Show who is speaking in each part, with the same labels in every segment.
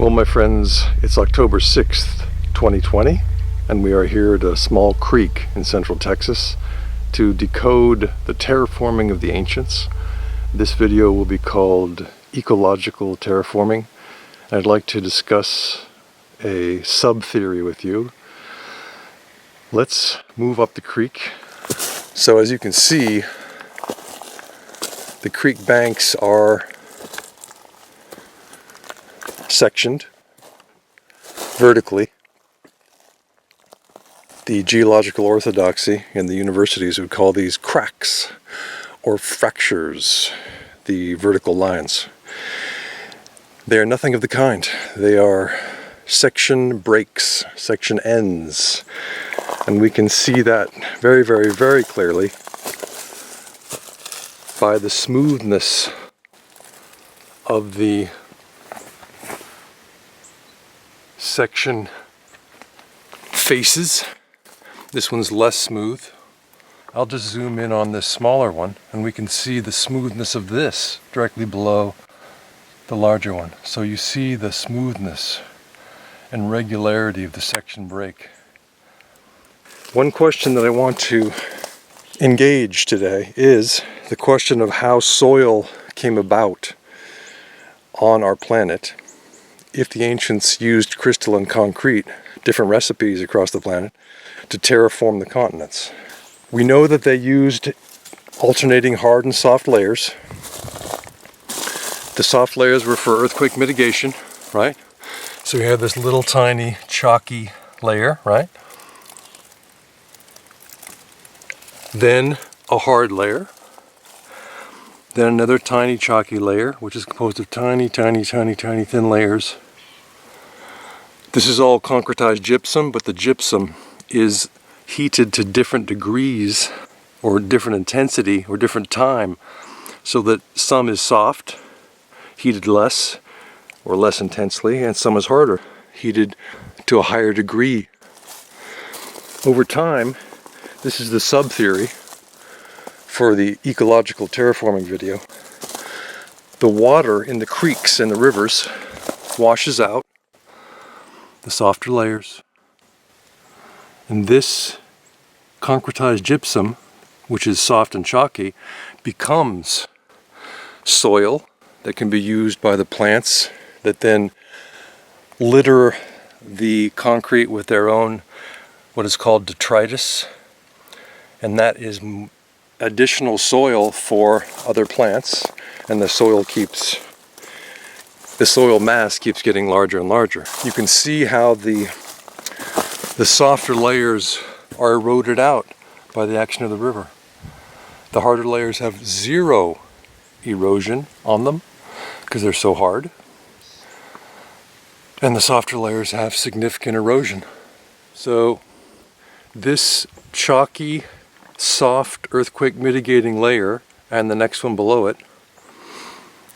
Speaker 1: Well, my friends, it's October 6th, 2020, and we are here at a small creek in central Texas to decode the terraforming of the ancients. This video will be called Ecological Terraforming, and I'd like to discuss a sub-theory with you. Let's move up the creek. So as you can see, the creek banks are sectioned vertically. The geological orthodoxy in the universities would call these cracks or fractures, the vertical lines. They are nothing of the kind. They are section breaks, section ends. And we can see that very, very, very clearly by the smoothness of the section faces. This one's less smooth. I'll just zoom in on this smaller one and we can see the smoothness of this directly below the larger one. So you see the smoothness and regularity of the section break. One question that I want to engage today is the question of how soil came about on our planet. If the ancients used crystalline concrete, different recipes across the planet, to terraform the continents. We know that they used alternating hard and soft layers. The soft layers were for earthquake mitigation, right? So we have this little tiny chalky layer, right? Then a hard layer. Then another tiny chalky layer, which is composed of tiny, tiny, tiny, tiny thin layers. This is all concretized gypsum, but the gypsum is heated to different degrees or different intensity or different time, so that some is soft, heated less or less intensely, and some is harder, heated to a higher degree. Over time, this is the sub-theory for the ecological terraforming video. The water in the creeks and the rivers washes out the softer layers, and this concretized gypsum, which is soft and chalky, becomes soil that can be used by the plants that then litter the concrete with their own what is called detritus, and that is additional soil for other plants, and the soil mass keeps getting larger and larger. You can see how the softer layers are eroded out by the action of the river. The harder layers have zero erosion on them because they're so hard, and the softer layers have significant erosion. So this chalky, soft earthquake mitigating layer and the next one below it,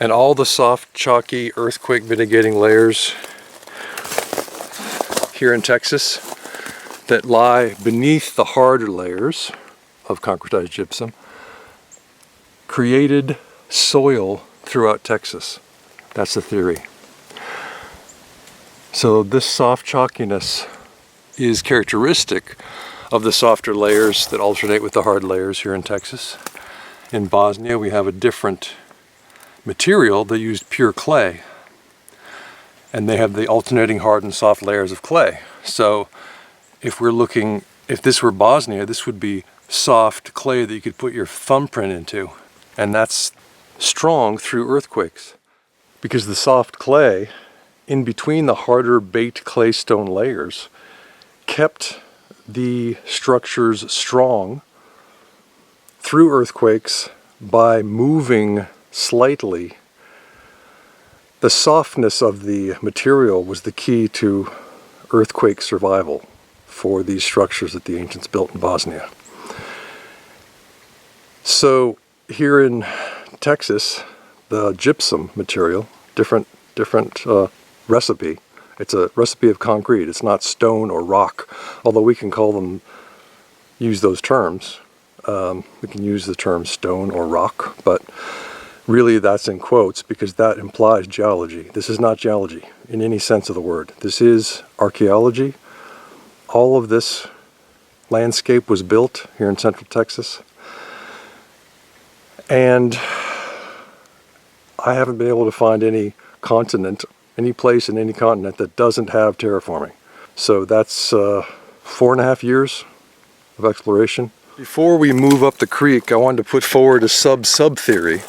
Speaker 1: and all the soft, chalky earthquake mitigating layers here in Texas that lie beneath the harder layers of concretized gypsum created soil throughout Texas. That's the theory. So this soft chalkiness is characteristic of the softer layers that alternate with the hard layers here in Texas. In Bosnia, we have a different material. They used pure clay, and they have the alternating hard and soft layers of clay. So if this were Bosnia, this would be soft clay that you could put your thumbprint into, and that's strong through earthquakes because the soft clay in between the harder baked clay stone layers kept the structures strong through earthquakes by moving slightly. The softness of the material was the key to earthquake survival for these structures that the ancients built in Bosnia. So here in Texas, the gypsum material, different recipe. It's a recipe of concrete. It's not stone or rock, although we can use those terms. We can use the term stone or rock, but really that's in quotes because that implies geology. This is not geology. in any sense of the word. This is archaeology. All of this landscape was built here in central Texas. And I haven't been able to find any continent, any place in any continent that doesn't have terraforming. So that's 4.5 years of exploration. Before we move up the creek, I wanted to put forward a sub theory,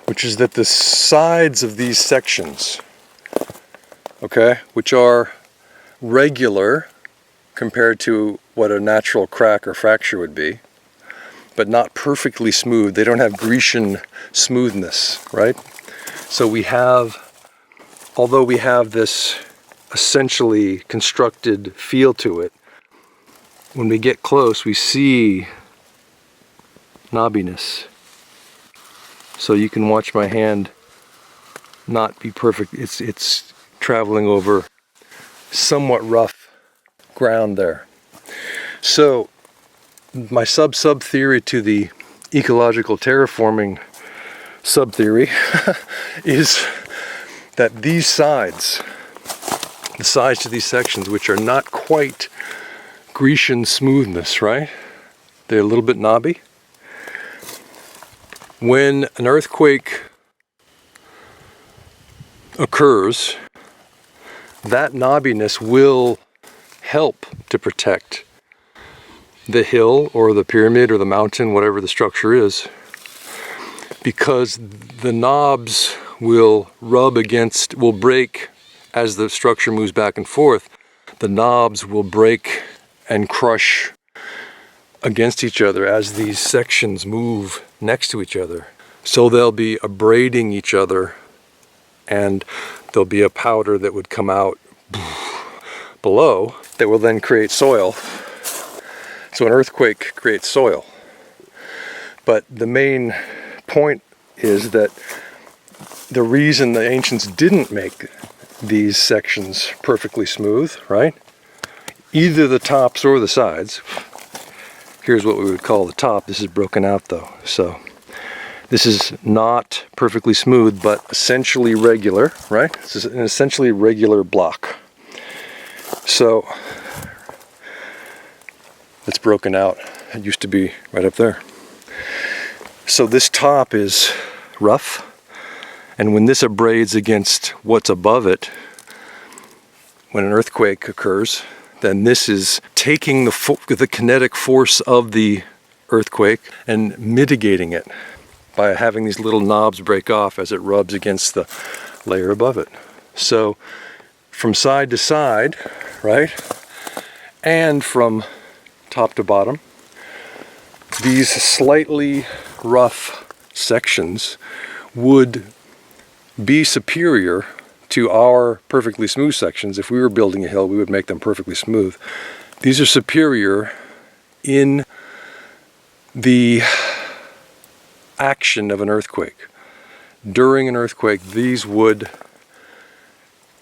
Speaker 1: which is that the sides of these sections, okay, which are regular compared to what a natural crack or fracture would be, but not perfectly smooth. They don't have Grecian smoothness, right? So we have, although we have this essentially constructed feel to it, when we get close, we see knobbiness. So you can watch my hand not be perfect. It's traveling over somewhat rough ground there. So my sub theory to the ecological terraforming sub theory is that these sides, the sides to these sections, which are not quite Grecian smoothness, right? They're a little bit knobby. When an earthquake occurs, that knobbiness will help to protect the hill or the pyramid or the mountain, whatever the structure is, because the knobs will will break as the structure moves back and forth. The knobs will break and crush against each other as these sections move next to each other. So they'll be abrading each other, and there'll be a powder that would come out below that will then create soil. So an earthquake creates soil. But the main point is that the reason the ancients didn't make these sections perfectly smooth, right? Either the tops or the sides. Here's what we would call the top. This is broken out though. So this is not perfectly smooth, but essentially regular, right? This is an essentially regular block. So it's broken out. It used to be right up there. So this top is rough, and when this abrades against what's above it, when an earthquake occurs, then this is taking the kinetic force of the earthquake and mitigating it by having these little knobs break off as it rubs against the layer above it. So from side to side, right, and from top to bottom, these slightly rough sections would be superior to our perfectly smooth sections. If we were building a hill, we would make them perfectly smooth. These are superior in the action of an earthquake. During an earthquake, these would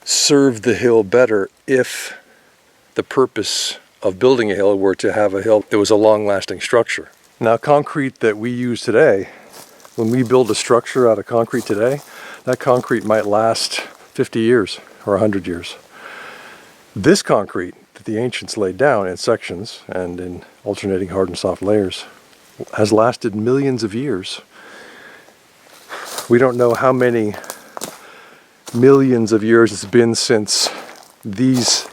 Speaker 1: serve the hill better if the purpose of building a hill were to have a hill that was a long-lasting structure. Now, concrete that we use today, when we build a structure out of concrete today, that concrete might last 50 years or 100 years. This concrete that the ancients laid down in sections and in alternating hard and soft layers has lasted millions of years. We don't know how many millions of years it's been since these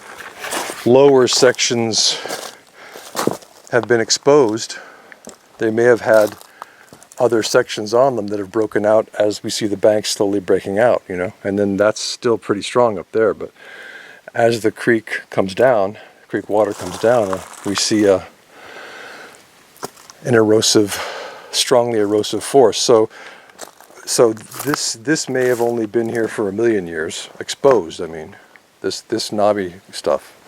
Speaker 1: lower sections have been exposed. They may have had other sections on them that have broken out as we see the banks slowly breaking out, you know, and then that's still pretty strong up there. But as the creek comes down, creek water comes down, we see an erosive, strongly erosive force. So this may have only been here for 1 million years, exposed. I mean, this knobby stuff.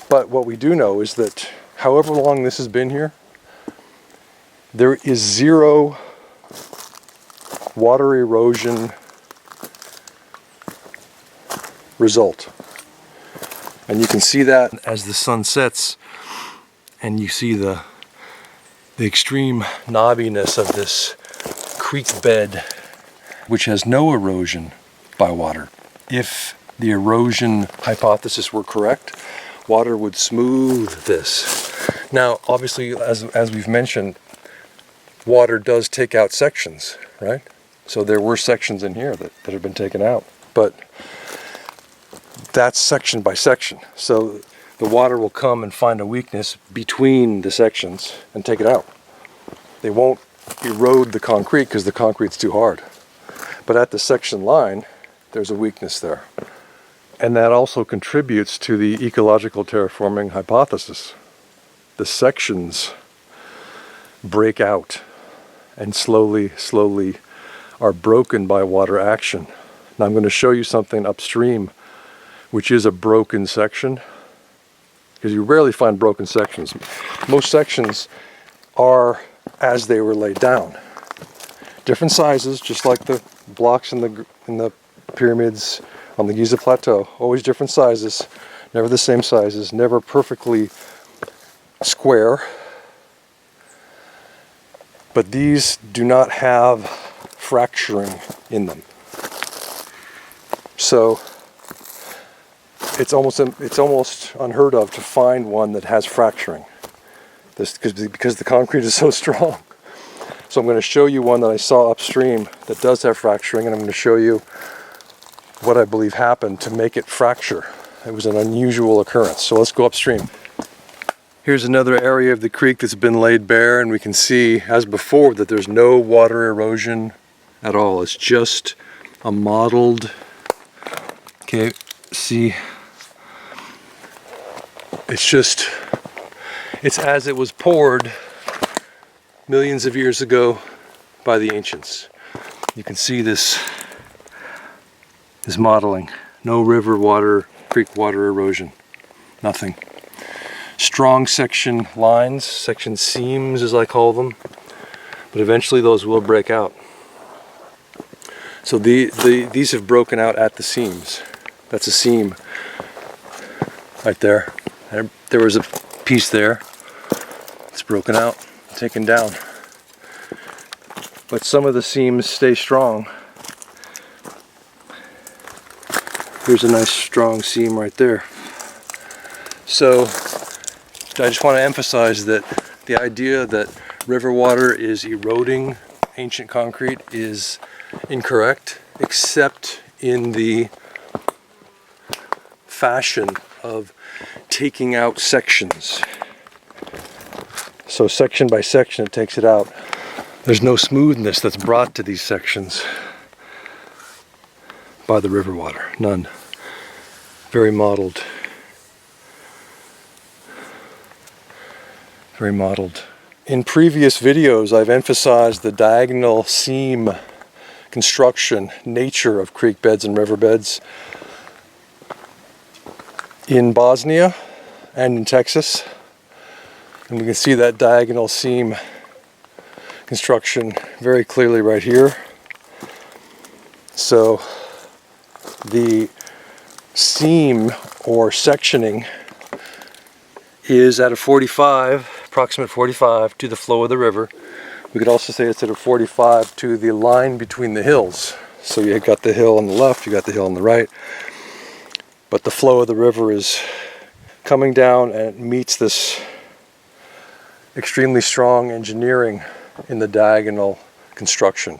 Speaker 1: But what we do know is that however long this has been here, there is zero water erosion result. And you can see that as the sun sets and you see the extreme knobbiness of this creek bed, which has no erosion by water. If the erosion hypothesis were correct, water would smooth this. Now, obviously, as we've mentioned, water does take out sections, right? So there were sections in here that have been taken out, but that's section by section. So the water will come and find a weakness between the sections and take it out. They won't erode the concrete because the concrete's too hard. But at the section line, there's a weakness there. And that also contributes to the ecological terraforming hypothesis. The sections break out and slowly are broken by water action. Now I'm going to show you something upstream which is a broken section, because you rarely find broken sections. Most sections are as they were laid down. Different sizes, just like the blocks in the pyramids on the Giza Plateau. Always different sizes, never the same sizes, never perfectly square. But these do not have fracturing in them. So it's almost unheard of to find one that has fracturing. Because the concrete is so strong. So I'm going to show you one that I saw upstream that does have fracturing, and I'm going to show you what I believe happened to make it fracture. It was an unusual occurrence. So let's go upstream. Here's another area of the creek that's been laid bare, and we can see, as before, that there's no water erosion at all. It's just a mottled, okay, see, it's as it was poured millions of years ago by the ancients. You can see this modeling. No river water, creek water erosion, nothing. Strong section lines, section seams as I call them, but eventually those will break out. So these have broken out at the seams. That's a seam right there. There was a piece there. It's broken out, taken down. But some of the seams stay strong. Here's a nice strong seam right there. So I just want to emphasize that the idea that river water is eroding ancient concrete is incorrect, except in the fashion of taking out sections. So section by section it takes it out. There's no smoothness that's brought to these sections by the river water, none. Very mottled. Very mottled. In previous videos I've emphasized the diagonal seam construction nature of creek beds and river beds in Bosnia and in Texas. And we can see that diagonal seam construction very clearly right here. So the seam or sectioning is at a 45, approximate 45 to the flow of the river. We could also say it's at a 45 to the line between the hills. So you got the hill on the left, you got the hill on the right. But the flow of the river is coming down and it meets this extremely strong engineering in the diagonal construction.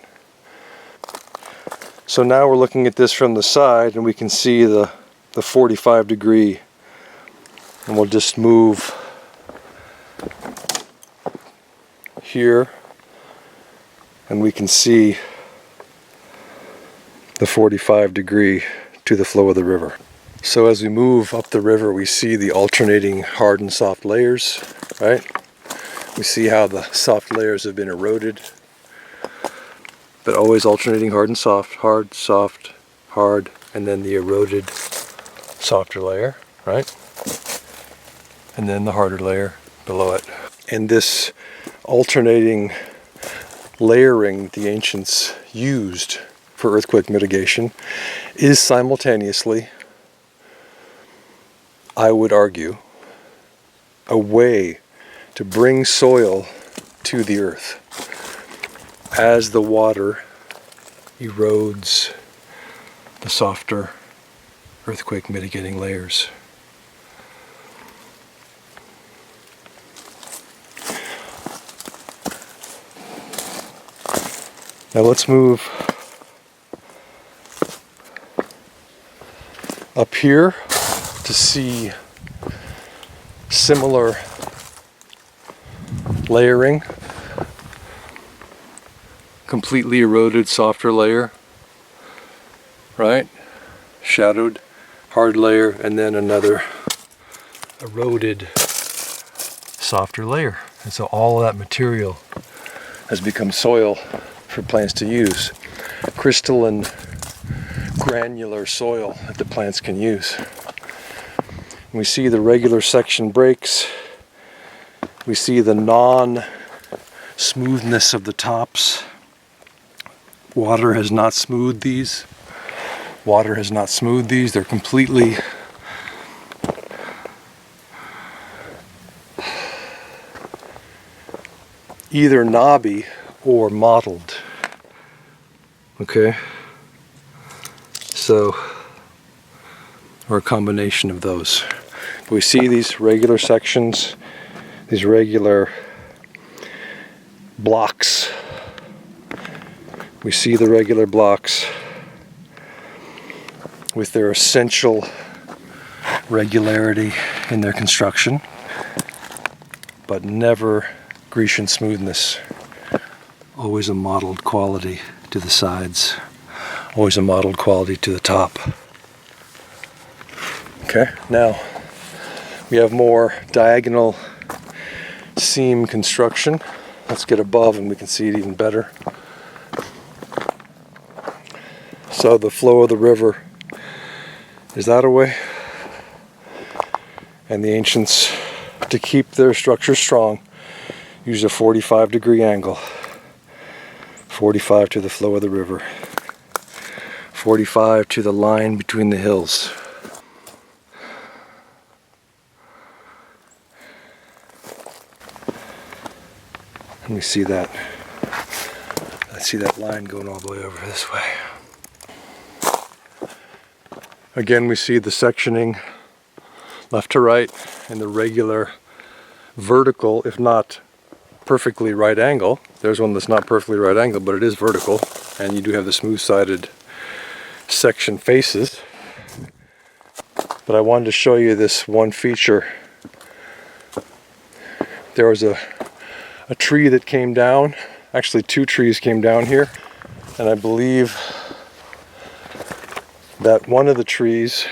Speaker 1: So now we're looking at this from the side and we can see the 45 degree, and we'll just move here and we can see the 45 degree to the flow of the river. So as we move up the river we see the alternating hard and soft layers, right? We see how the soft layers have been eroded, but always alternating hard and soft, hard, soft, hard, and then the eroded softer layer, right? And then the harder layer below it. And this alternating layering the ancients used for earthquake mitigation is simultaneously, I would argue, a way to bring soil to the earth as the water erodes the softer earthquake mitigating layers. Now let's move up here to see similar layering. Completely eroded, softer layer, right? Shadowed, hard layer, and then another eroded, softer layer. And so all of that material has become soil for plants to use. Crystalline, granular soil that the plants can use. We see the regular section breaks. We see the non-smoothness of the tops. Water has not smoothed these. Water has not smoothed these. They're completely either knobby or mottled. Okay? So, or a combination of those. We see these regular sections, these regular blocks. We see the regular blocks with their essential regularity in their construction, but never Grecian smoothness. Always a mottled quality to the sides, always a mottled quality to the top. Okay, now we have more diagonal seam construction. Let's get above and we can see it even better. So the flow of the river is that away, and the ancients, to keep their structure strong, used a 45-degree angle. 45 to the flow of the river, 45 to the line between the hills. And we see that. I see that line going all the way over this way. Again, we see the sectioning left to right in the regular vertical, if not perfectly right angle. There's one that's not perfectly right angle, but it is vertical, and you do have the smooth-sided section faces. But I wanted to show you this one feature. There was a tree that came down, actually 2 trees came down here, and I believe that one of the trees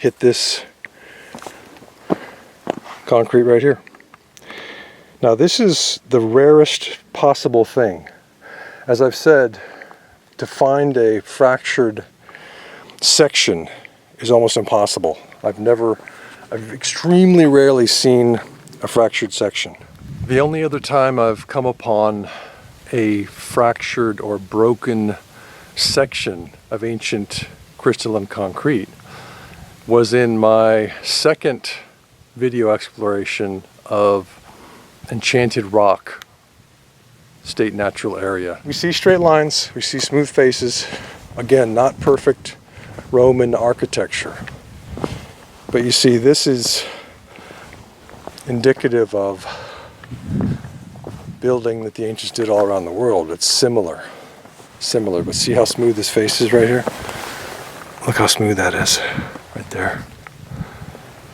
Speaker 1: hit this concrete right here. Now this is the rarest possible thing. As I've said, to find a fractured section is almost impossible. I've extremely rarely seen a fractured section. The only other time I've come upon a fractured or broken section of ancient crystalline concrete was in my second video exploration of Enchanted Rock State Natural Area. We see straight lines, we see smooth faces. Again, not perfect Roman architecture. But you see, this is indicative of building that the ancients did all around the world. It's similar, but see how smooth this face is right here? Look how smooth that is, right there.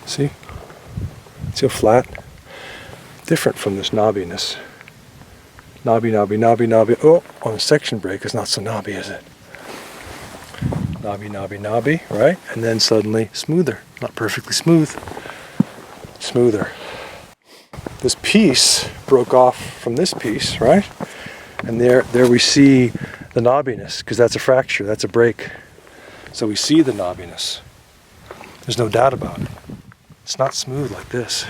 Speaker 1: See? See how flat? Different from this knobbiness. Knobby. Oh, on a section break, it's not so knobby, is it? Knobby, right? And then suddenly smoother. Not perfectly smooth. Smoother. This piece broke off from this piece, right? And there we see the knobbiness, because that's a fracture, that's a break. So we see the knobbiness. There's no doubt about it. It's not smooth like this.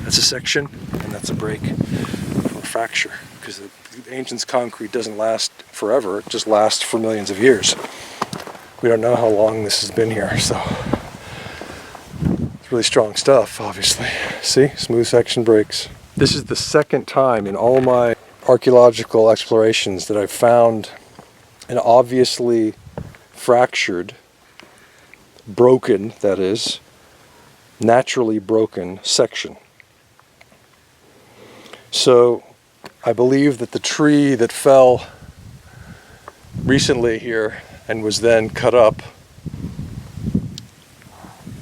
Speaker 1: That's a section, and that's a break from a fracture, because the ancients' concrete doesn't last forever, it just lasts for millions of years. We don't know how long this has been here, so it's really strong stuff, obviously. See, smooth section breaks. This is the second time in all my archaeological explorations that I've found an obviously fractured broken, that is, naturally broken section. So I believe that the tree that fell recently here and was then cut up,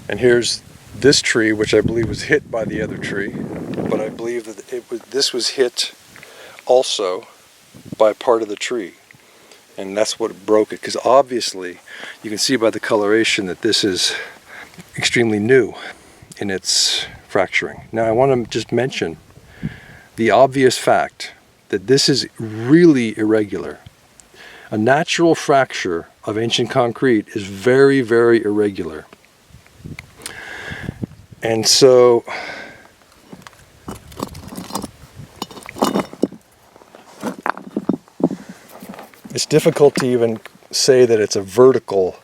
Speaker 1: and here's this tree, which I believe was hit by the other tree, but I believe that this was hit also by part of the tree, and that's what broke it, because obviously you can see by the coloration that this is extremely new in its fracturing. Now I want to just mention the obvious fact that this is really irregular. A natural fracture of ancient concrete is very, very irregular. And so it's difficult to even say that it's a vertical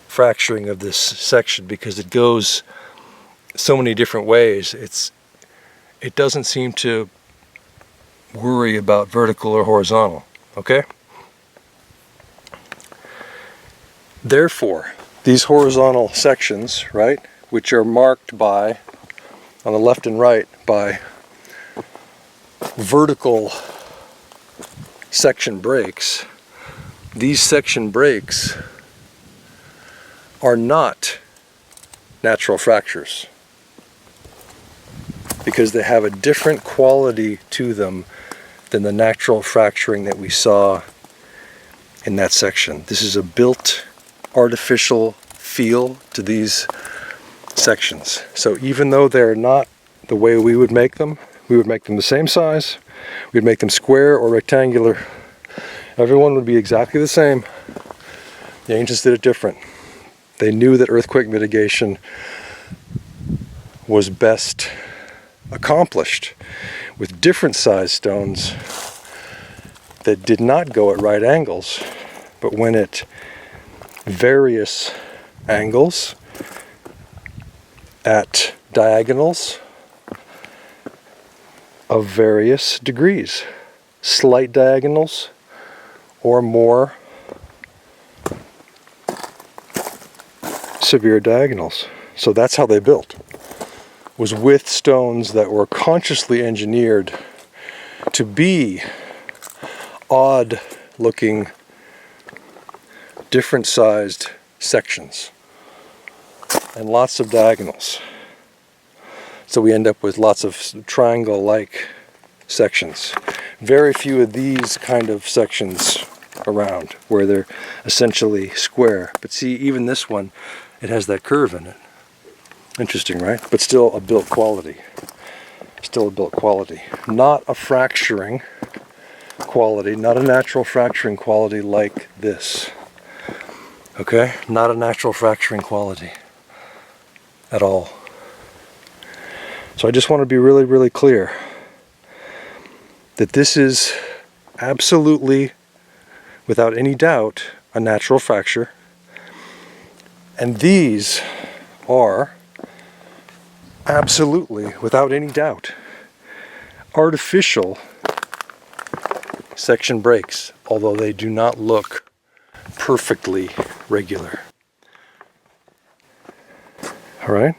Speaker 1: fracturing of this section because it goes so many different ways. It doesn't seem to worry about vertical or horizontal, okay? Therefore, these horizontal sections, right, which are marked by, on the left and right, by vertical section breaks, these section breaks are not natural fractures because they have a different quality to them than the natural fracturing that we saw in that section. This is a built artificial feel to these sections. So even though they're not the way we would make them the same size, we'd make them square or rectangular, everyone would be exactly the same. The ancients did it different. They knew that earthquake mitigation was best accomplished with different sized stones that did not go at right angles, but went at various angles, at diagonals of various degrees, slight diagonals or more severe diagonals. So that's how they built, was with stones that were consciously engineered to be odd looking, different sized sections and lots of diagonals. So we end up with lots of triangle-like sections. Very few of these kind of sections around where they're essentially square. But see, even this one, it has that curve in it. Interesting, right? But still a built quality. Still a built quality. Not a fracturing quality, not a natural fracturing quality like this. Okay? Not a natural fracturing quality at all. So I just want to be really, really clear that this is absolutely, without any doubt, a natural fracture. And these are absolutely, without any doubt, artificial section breaks, although they do not look perfectly regular. All right,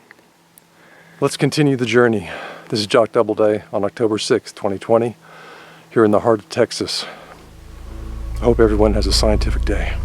Speaker 1: let's continue the journey. This is Jock Doubleday on October 6th, 2020, here in the heart of Texas. I hope everyone has a scientific day.